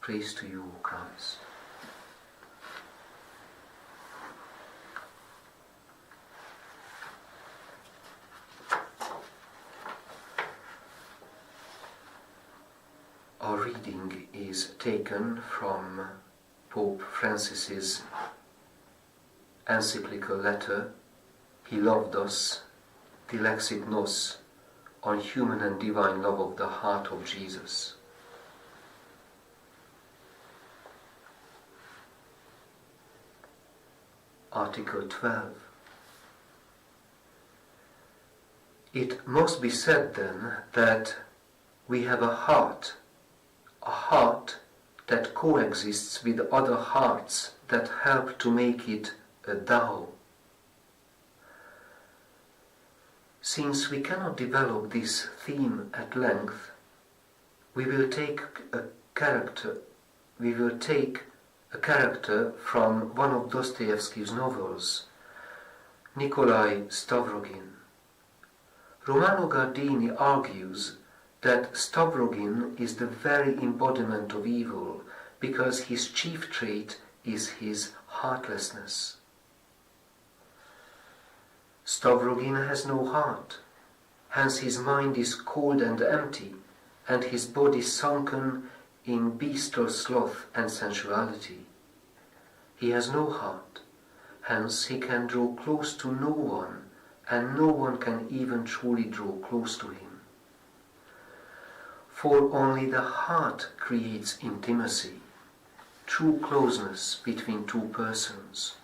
Praise to you, O Christ. Our reading is taken from Pope Francis's encyclical letter, He Loved Us, Dilexit Nos, on human and divine love of the heart of Jesus. Article 12. It must be said then that we have a heart that coexists with other hearts that help to make it a Tao. Since we cannot develop this theme at length, we will take a character from one of Dostoevsky's novels, Nikolai Stavrogin. Romano Guardini argues that Stavrogin is the very embodiment of evil because his chief trait is his heartlessness. Stavrogin has no heart, hence his mind is cold and empty, and his body sunken in bestial sloth and sensuality. He has no heart, hence he can draw close to no one, and no one can even truly draw close to him. For only the heart creates intimacy, true closeness between two persons.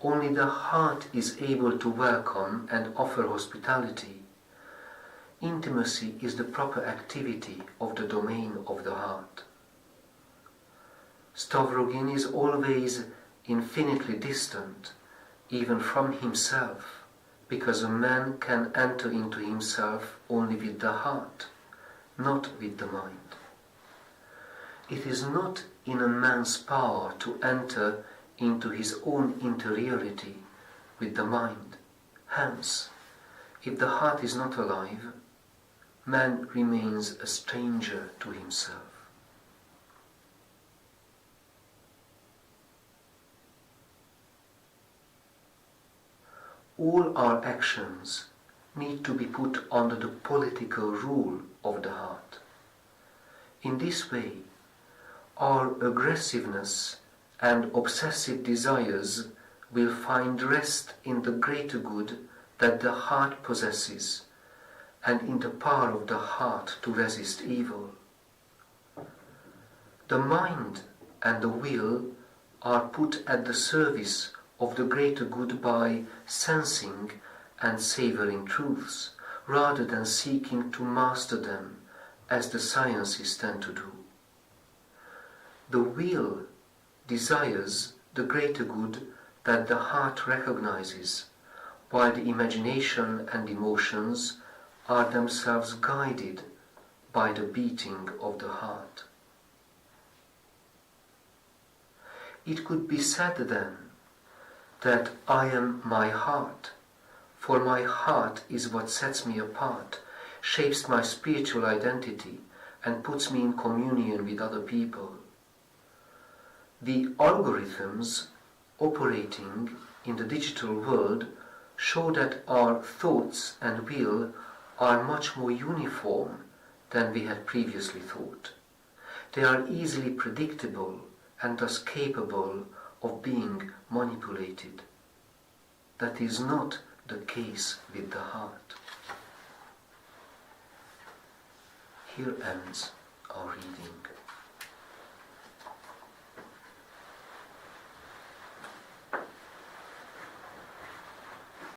Only the heart is able to welcome and offer hospitality. Intimacy is the proper activity of the domain of the heart. Stavrogin is always infinitely distant, even from himself, because a man can enter into himself only with the heart, not with the mind. It is not in a man's power to enter into his own interiority with the mind. Hence, if the heart is not alive, man remains a stranger to himself. All our actions need to be put under the political rule of the heart. In this way, our aggressiveness and obsessive desires will find rest in the greater good that the heart possesses and in the power of the heart to resist evil. The mind and the will are put at the service of the greater good by sensing and savoring truths, rather than seeking to master them, as the sciences tend to do. The will desires the greater good that the heart recognizes, while the imagination and emotions are themselves guided by the beating of the heart. It could be said then that I am my heart, for my heart is what sets me apart, shapes my spiritual identity, and puts me in communion with other people. The algorithms operating in the digital world show that our thoughts and will are much more uniform than we had previously thought. They are easily predictable and thus capable of being manipulated. That is not the case with the heart. Here ends our reading.